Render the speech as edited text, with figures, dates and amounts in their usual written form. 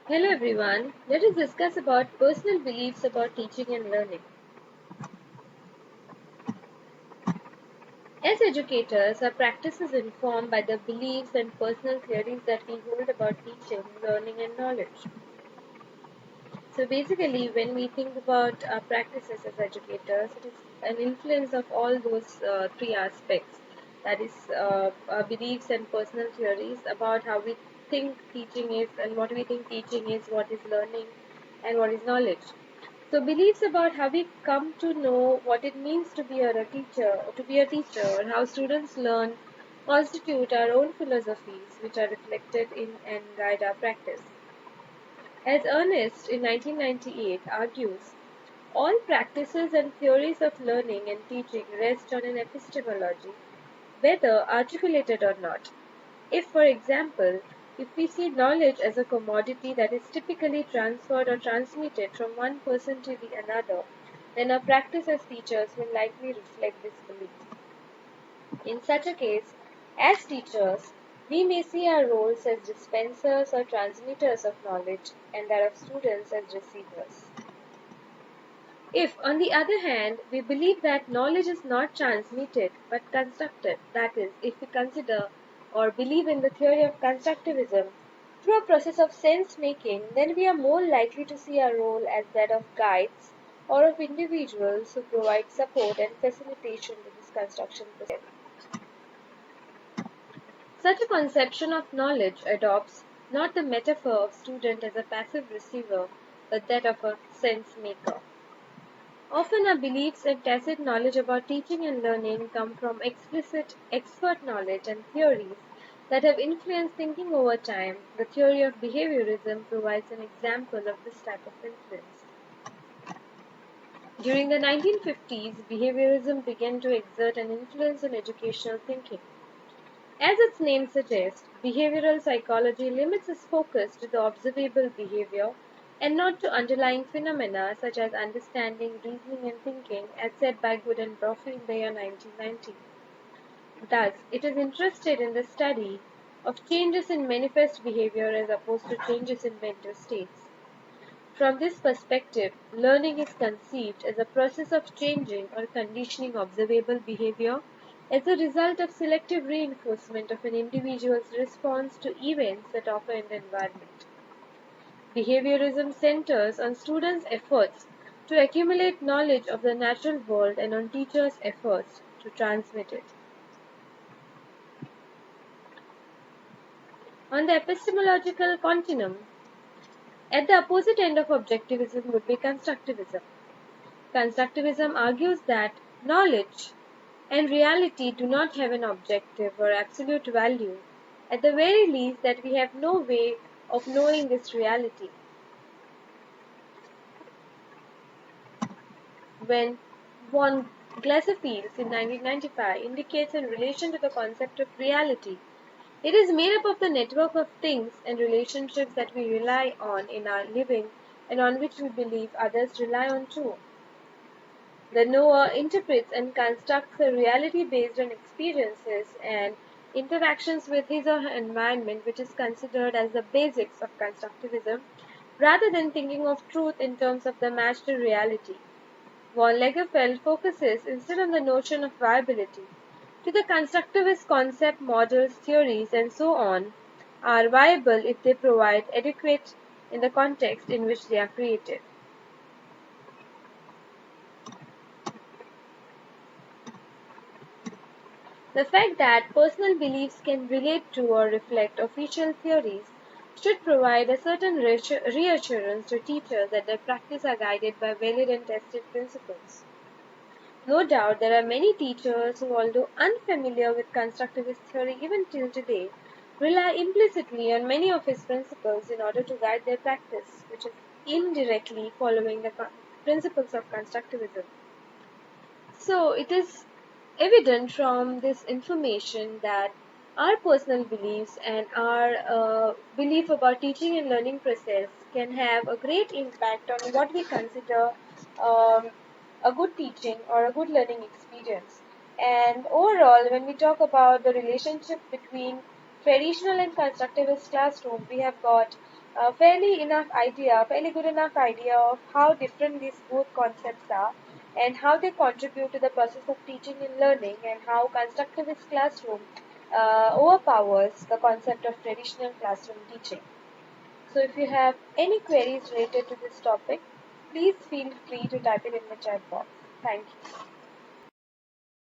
Hello everyone. Let us discuss about personal beliefs about teaching and learning. As educators, our practice is informed by the beliefs and personal theories that we hold about teaching, learning and knowledge. So basically, when we think about our practices as educators, it is an influence of all those three aspects. That is, our beliefs and personal theories about how we think teaching is and what we think teaching is, what is learning, and what is knowledge. So beliefs about how we come to know what it means to be a teacher, or how students learn, constitute our own philosophies, which are reflected in and guide our practice. As Ernest in 1998 argues, all practices and theories of learning and teaching rest on an epistemology, whether articulated or not. If, for example, if we see knowledge as a commodity that is typically transferred or transmitted from one person to the another, then our practice as teachers will likely reflect this belief. In such a case, as teachers, we may see our roles as dispensers or transmitters of knowledge and that of students as receivers. If, on the other hand, we believe that knowledge is not transmitted but constructed, that is, if we consider or believe in the theory of constructivism through a process of sense making, then we are more likely to see our role as that of guides or of individuals who provide support and facilitation to this construction process. Such a conception of knowledge adopts not the metaphor of student as a passive receiver, but that of a sense maker. Often our beliefs and tacit knowledge about teaching and learning come from explicit expert knowledge and theories that have influenced thinking over time. The theory of behaviorism provides an example of this type of influence. During the 1950s, behaviorism began to exert an influence on educational thinking. As its name suggests, behavioral psychology limits its focus to the observable behavior and not to underlying phenomena such as understanding, reasoning, and thinking, as said by Good and Brophy in the year 1990. Thus, it is interested in the study of changes in manifest behavior as opposed to changes in mental states. From this perspective, learning is conceived as a process of changing or conditioning observable behavior as a result of selective reinforcement of an individual's response to events that occur in the environment. Behaviorism centers on students' efforts to accumulate knowledge of the natural world and on teachers' efforts to transmit it. On the epistemological continuum, at the opposite end of objectivism would be constructivism. Constructivism argues that knowledge and reality do not have an objective or absolute value, at the very least, that we have no way of knowing this reality. When von Glasefields in 1995 indicates in relation to the concept of reality, it is made up of the network of things and relationships that we rely on in our living and on which we believe others rely on too. The knower interprets and constructs a reality based on experiences and interactions with his or her environment, which is considered as the basics of constructivism, rather than thinking of truth in terms of the matched reality. Von Lagerfeld focuses instead on the notion of viability. To the constructivist concept, models, theories, and so on are viable if they provide adequate in the context in which they are created. The fact that personal beliefs can relate to or reflect official theories should provide a certain reassurance to teachers that their practice are guided by valid and tested principles. No doubt there are many teachers who, although unfamiliar with constructivist theory even till today, rely implicitly on many of its principles in order to guide their practice, which is indirectly following the principles of constructivism. So it is evident from this information that our personal beliefs and our belief about teaching and learning process can have a great impact on what we consider um, a good teaching or a good learning experience. And overall, when we talk about the relationship between traditional and constructivist classroom, we have got fairly good enough idea of how different these both concepts are and how they contribute to the process of teaching and learning and how constructivist classroom overpowers the concept of traditional classroom teaching. So if you have any queries related to this topic, please feel free to type it in the chat box. Thank you.